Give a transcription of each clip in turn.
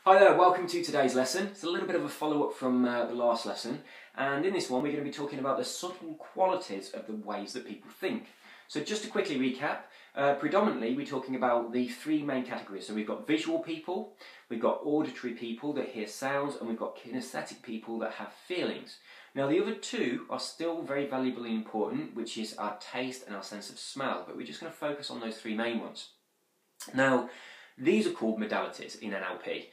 Hi there, welcome to today's lesson. It's a little bit of a follow-up from the last lesson, and in this one we're going to be talking about the subtle qualities of the ways that people think. So just to quickly recap, predominantly we're talking about the three main categories. So we've got visual people, we've got auditory people that hear sounds, and we've got kinesthetic people that have feelings. Now the other two are still very valuable and important, which is our taste and our sense of smell, but we're just going to focus on those three main ones. Now, these are called modalities in NLP.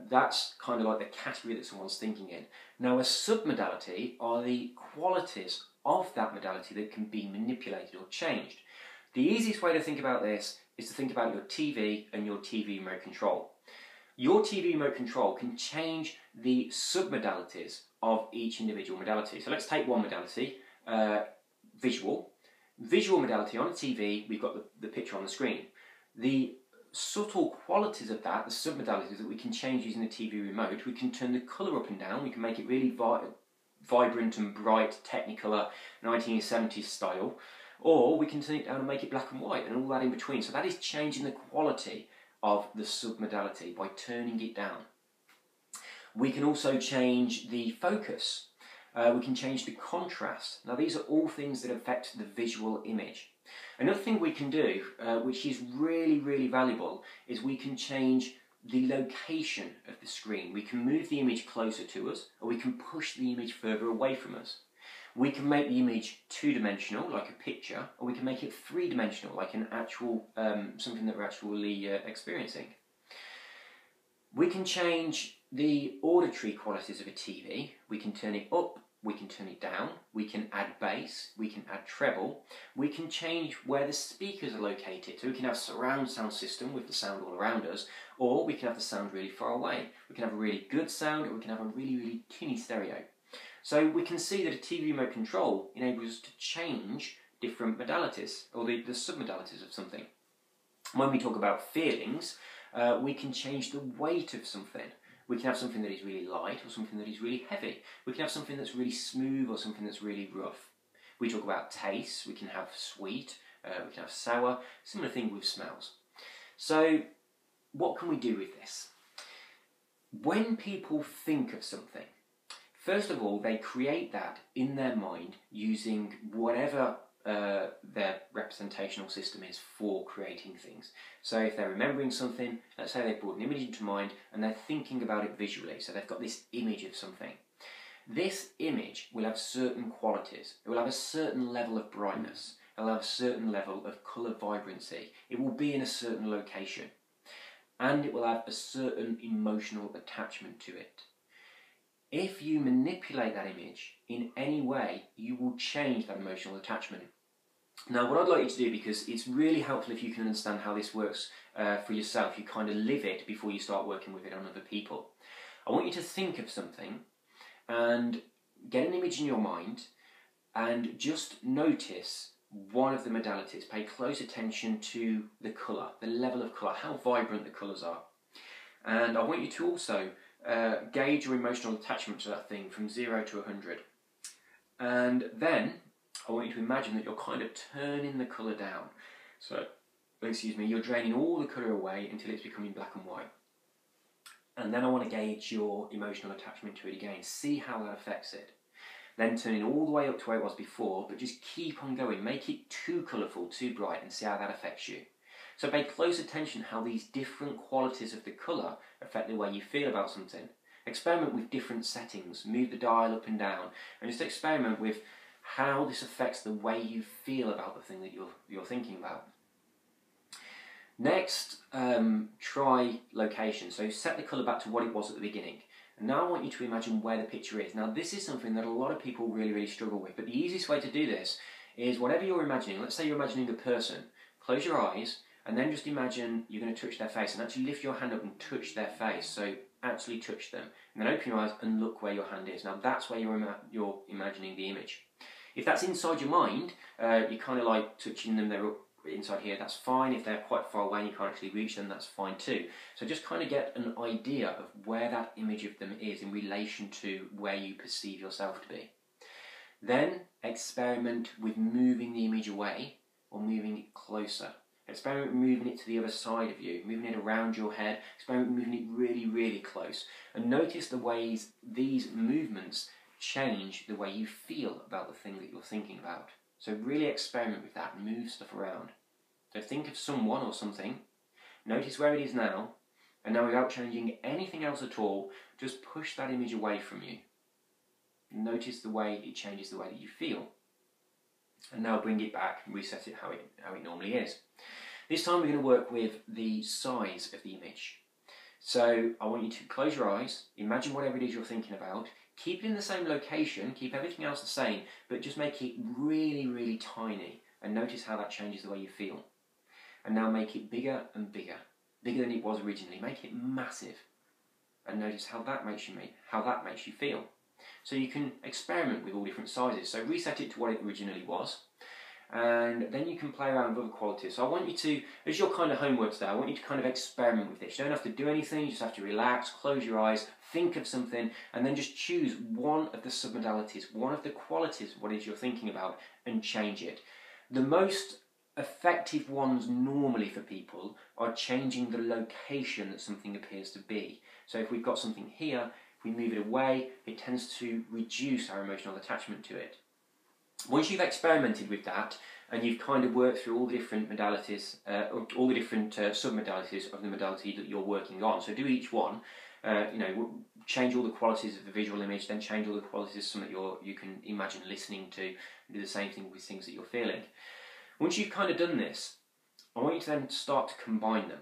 That's kind of like the category that someone's thinking in. Now, a sub-modality are the qualities of that modality that can be manipulated or changed. The easiest way to think about this is to think about your TV and your TV remote control. Your TV remote control can change the sub-modalities of each individual modality. So let's take one modality, visual. Visual modality on a TV, we've got the picture on the screen. The subtle qualities of that, the sub-modalities that we can change using the TV remote, we can turn the colour up and down, we can make it really vibrant and bright, technicolor, 1970s style, or we can turn it down and make it black and white and all that in between. So that is changing the quality of the sub-modality by turning it down. We can also change the focus. We can change the contrast. Now these are all things that affect the visual image. Another thing we can do, which is really valuable, is we can change the location of the screen. We can move the image closer to us, or we can push the image further away from us. We can make the image two-dimensional, like a picture, or we can make it three-dimensional, like an actual, something that we're actually experiencing. We can change the auditory qualities of a TV. We can turn it up, we can turn it down, we can add bass, we can add treble, we can change where the speakers are located. So we can have surround sound system with the sound all around us, or we can have the sound really far away. We can have a really good sound, or we can have a really tinny stereo. So we can see that a TV remote control enables us to change different modalities, or the sub-modalities of something. When we talk about feelings, we can change the weight of something. We can have something that is really light or something that is really heavy. We can have something that's really smooth or something that's really rough. We talk about taste, we can have sweet, we can have sour, similar thing with smells. So what can we do with this? When people think of something, first of all, they create that in their mind using whatever their representational system is for creating things. So if they're remembering something, let's say they've brought an image into mind and they're thinking about it visually, so they've got this image of something. This image will have certain qualities. It will have a certain level of brightness. It will have a certain level of colour vibrancy. It will be in a certain location. And it will have a certain emotional attachment to it. If you manipulate that image in any way, you will change that emotional attachment. Now, what I'd like you to do, because it's really helpful if you can understand how this works for yourself, you kind of live it before you start working with it on other people. I want you to think of something and get an image in your mind and just notice one of the modalities. Pay close attention to the colour, the level of colour, how vibrant the colours are. And I want you to also gauge your emotional attachment to that thing from 0 to 100. And then I want you to imagine that you're kind of turning the colour down. So, you're draining all the colour away until it's becoming black and white. And then I want to gauge your emotional attachment to it again, see how that affects it. Then turning all the way up to where it was before, but just keep on going. Make it too colourful, too bright, and see how that affects you. So pay close attention how these different qualities of the colour affect the way you feel about something. Experiment with different settings, move the dial up and down, and just experiment with how this affects the way you feel about the thing that you're thinking about. Next, try location. So set the colour back to what it was at the beginning. And now I want you to imagine where the picture is. Now this is something that a lot of people really struggle with, but the easiest way to do this is whatever you're imagining. Let's say you're imagining a person. Close your eyes. And then just imagine you're going to touch their face and actually lift your hand up and touch their face. So actually touch them. And then open your eyes and look where your hand is. Now that's where you're imagining the image. If that's inside your mind, you're kind of like touching them, they're up inside here, that's fine. If they're quite far away and you can't actually reach them, that's fine too. So just kind of get an idea of where that image of them is in relation to where you perceive yourself to be. Then experiment with moving the image away or moving it closer. Experiment with moving it to the other side of you, moving it around your head, experiment with moving it really, really close. And notice the ways these movements change the way you feel about the thing that you're thinking about. So really experiment with that, move stuff around. So think of someone or something, notice where it is now, and now without changing anything else at all, just push that image away from you. Notice the way it changes the way that you feel. And now bring it back and reset it how it normally is. This time we're going to work with the size of the image. So I want you to close your eyes, imagine whatever it is you're thinking about, keep it in the same location, keep everything else the same, but just make it really, really tiny, and notice how that changes the way you feel. And now make it bigger and bigger, bigger than it was originally. Make it massive, and notice how that makes you feel. So you can experiment with all different sizes. So reset it to what it originally was, and then you can play around with other qualities. So I want you to, as your kind of homework today, I want you to kind of experiment with this. You don't have to do anything, you just have to relax, close your eyes, think of something, and then just choose one of the submodalities, one of the qualities of what it is you're thinking about, and change it. The most effective ones normally for people are changing the location that something appears to be. So if we've got something here, if we move it away, it tends to reduce our emotional attachment to it. Once you've experimented with that, and you've kind of worked through all the different modalities, all the different sub-modalities of the modality that you're working on, so do each one, change all the qualities of the visual image, then change all the qualities of something you can imagine listening to, and do the same thing with things that you're feeling. Once you've kind of done this, I want you to then start to combine them.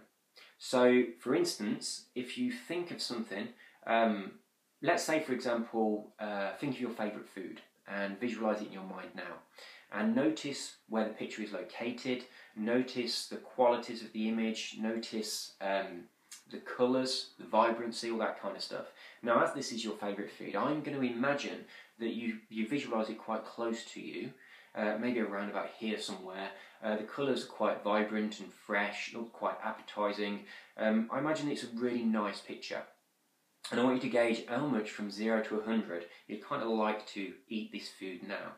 So, for instance, if you think of something, let's say, for example, think of your favourite food and visualise it in your mind now. And notice where the picture is located, notice the qualities of the image, notice the colours, the vibrancy, all that kind of stuff. Now, as this is your favourite food, I'm going to imagine that you visualise it quite close to you, maybe around about here somewhere. The colours are quite vibrant and fresh, look quite appetising. I imagine it's a really nice picture. And I want you to gauge how much from 0 to 100 you'd kind of like to eat this food now.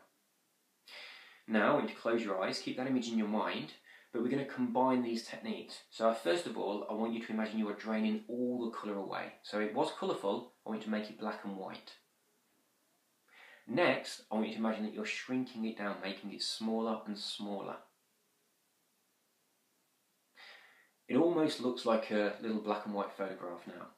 Now I want you to close your eyes, keep that image in your mind, but we're going to combine these techniques. So first of all, I want you to imagine you are draining all the colour away. So it was colourful, I want you to make it black and white. Next, I want you to imagine that you're shrinking it down, making it smaller and smaller. It almost looks like a little black and white photograph now.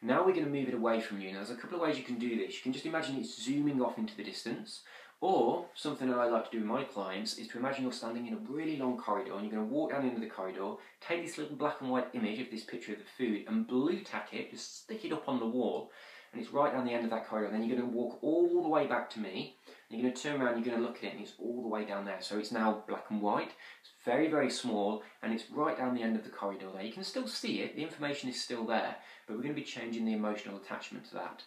Now we're going to move it away from you. Now there's a couple of ways you can do this. You can just imagine it zooming off into the distance, or something that I like to do with my clients is to imagine you're standing in a really long corridor and you're going to walk down into the corridor, take this little black and white image of this picture of the food and blue tack it, just stick it up on the wall, and it's right down the end of that corridor. Then you're going to walk all the way back to me, and you're going to turn around and you're going to look at it, and it's all the way down there. So it's now black and white, it's very, very small, and it's right down the end of the corridor there. You can still see it, the information is still there, but we're going to be changing the emotional attachment to that.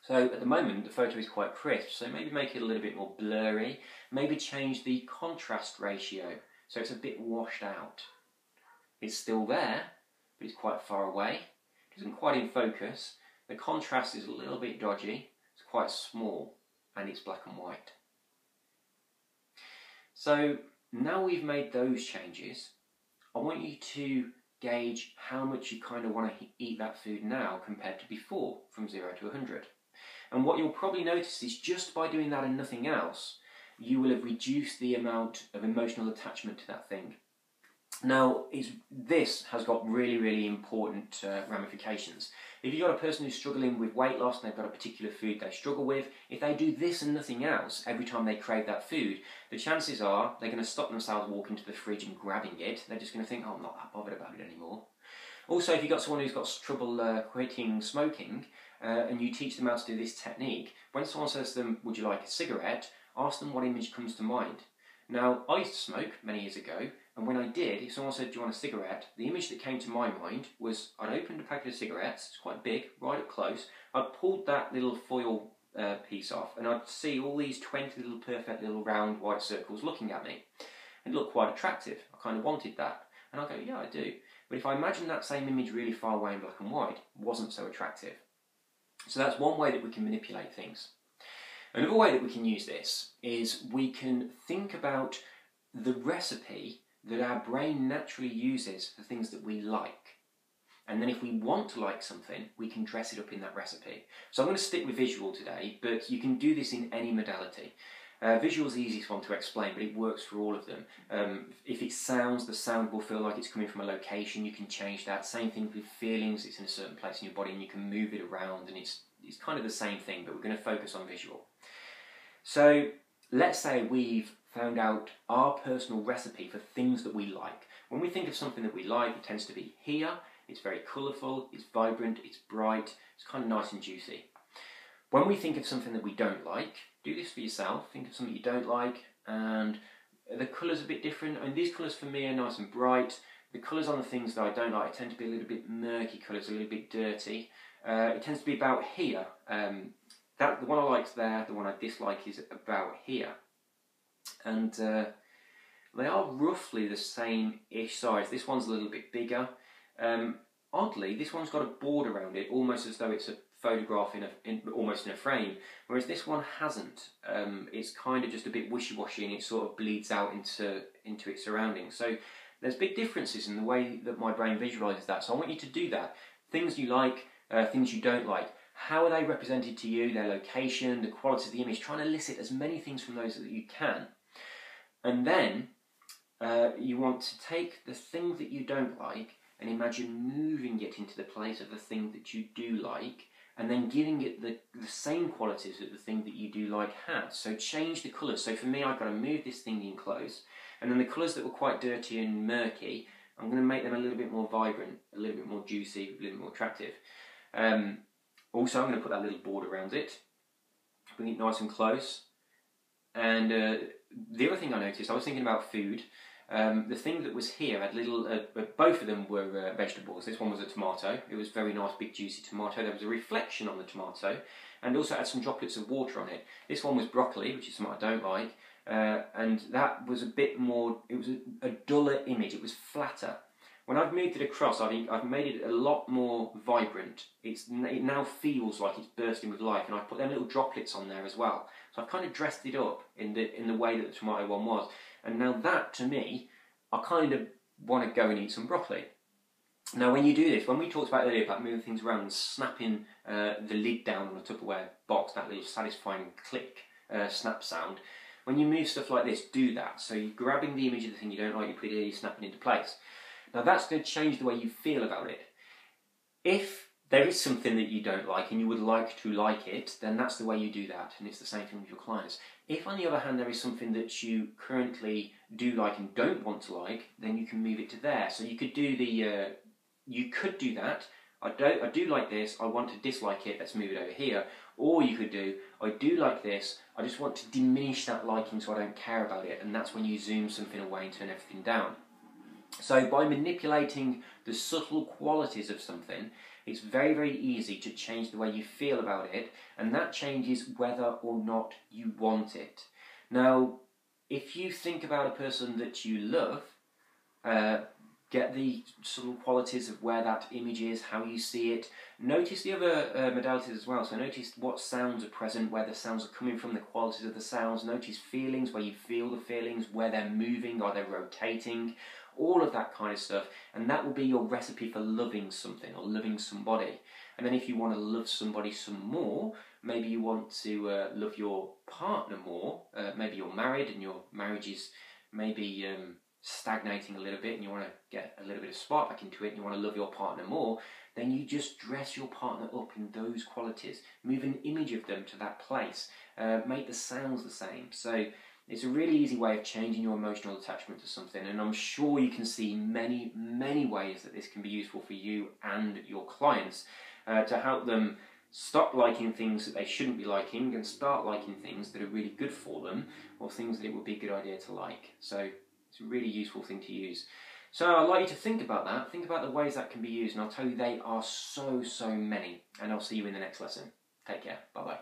So at the moment the photo is quite crisp, so maybe make it a little bit more blurry, maybe change the contrast ratio so it's a bit washed out. It's still there, but it's quite far away, it isn't quite in focus, the contrast is a little bit dodgy, it's quite small, and it's black and white. So now we've made those changes, I want you to gauge how much you kind of want to eat that food now compared to before, from 0 to 100. And what you'll probably notice is just by doing that and nothing else, you will have reduced the amount of emotional attachment to that thing. Now, this has got really, really important ramifications. If you've got a person who's struggling with weight loss and they've got a particular food they struggle with, if they do this and nothing else every time they crave that food, the chances are they're going to stop themselves walking to the fridge and grabbing it. They're just going to think, oh, I'm not that bothered about it anymore. Also, if you've got someone who's got trouble quitting smoking, and you teach them how to do this technique, when someone says to them, would you like a cigarette, ask them what image comes to mind. Now, I used to smoke many years ago, and when I did, if someone said, do you want a cigarette, the image that came to my mind was I'd opened a packet of cigarettes, it's quite big, right up close, I'd pulled that little foil piece off, and I'd see all these 20 little perfect little round white circles looking at me. It looked quite attractive, I kind of wanted that, and I go, yeah, I do. But if I imagine that same image really far away in black and white, it wasn't so attractive. So that's one way that we can manipulate things. Another way that we can use this is we can think about the recipe that our brain naturally uses for things that we like. And then if we want to like something, we can dress it up in that recipe. So I'm going to stick with visual today, but you can do this in any modality. Visual is the easiest one to explain, but it works for all of them. If it sounds, the sound will feel like it's coming from a location, you can change that. Same thing with feelings, it's in a certain place in your body and you can move it around, and it's kind of the same thing, but we're going to focus on visual. So let's say we've found out our personal recipe for things that we like. When we think of something that we like, it tends to be here. It's very colourful, it's vibrant, it's bright, it's kind of nice and juicy. When we think of something that we don't like, do this for yourself, think of something you don't like, and the colour's a bit different. I mean, these colours for me are nice and bright. The colours on the things that I don't like tend to be a little bit murky colours, a little bit dirty. It tends to be about here. The one I like there, the one I dislike is about here. And they are roughly the same-ish size. This one's a little bit bigger. Oddly, this one's got a board around it, almost as though it's a photograph almost in a frame, whereas this one hasn't. It's kind of just a bit wishy-washy and it sort of bleeds out into its surroundings. So there's big differences in the way that my brain visualises that. So I want you to do that. Things you like, things you don't like. How are they represented to you, their location, the quality of the image, trying to elicit as many things from those that you can. And then you want to take the thing that you don't like and imagine moving it into the place of the thing that you do like, and then giving it the same qualities that the thing that you do like has. So change the colours. So for me, I've got to move this thing in close, and then the colours that were quite dirty and murky, I'm going to make them a little bit more vibrant, a little bit more juicy, a little bit more attractive. Also, I'm going to put that little board around it, bring it nice and close. And the other thing I noticed, I was thinking about food. The thing that was here had both of them were vegetables. This one was a tomato. It was very nice, big, juicy tomato. There was a reflection on the tomato, and also had some droplets of water on it. This one was broccoli, which is something I don't like, and that was a bit more. It was a duller image. It was flatter. When I've moved it across, I've made it a lot more vibrant. It now feels like it's bursting with life, and I've put them little droplets on there as well. So I've kind of dressed it up in the way that the tomato one was. And now that, to me, I kind of want to go and eat some broccoli. Now when you do this, when we talked about earlier about moving things around and snapping the lid down on a Tupperware box, that little satisfying click snap sound, when you move stuff like this, do that. So you're grabbing the image of the thing you don't like, you put it here, you're snapping into place. Now that's going to change the way you feel about it. If there is something that you don't like and you would like to like it, then that's the way you do that, and it's the same thing with your clients. If on the other hand there is something that you currently do like and don't want to like, then you can move it to there. So you could do that. I do like this, I want to dislike it, let's move it over here. Or you could do, I do like this, I just want to diminish that liking so I don't care about it, and that's when you zoom something away and turn everything down. So by manipulating the subtle qualities of something, it's very, very easy to change the way you feel about it, and that changes whether or not you want it. Now, if you think about a person that you love, get the subtle qualities of where that image is, how you see it. Notice the other modalities as well. So notice what sounds are present, where the sounds are coming from, the qualities of the sounds. Notice feelings, where you feel the feelings, where they're moving, are they rotating, all of that kind of stuff. And that will be your recipe for loving something or loving somebody. And then if you want to love somebody some more, maybe you want to love your partner more. Maybe you're married and your marriage is maybe stagnating a little bit and you want to get a little bit of spark back into it and you want to love your partner more, then you just dress your partner up in those qualities. Move an image of them to that place. Make the sounds the same. So it's a really easy way of changing your emotional attachment to something, and I'm sure you can see many, many ways that this can be useful for you and your clients to help them stop liking things that they shouldn't be liking and start liking things that are really good for them, or things that it would be a good idea to like. So it's a really useful thing to use. So I'd like you to think about that, think about the ways that can be used, and I'll tell you they are so, so many. And I'll see you in the next lesson. Take care. Bye-bye.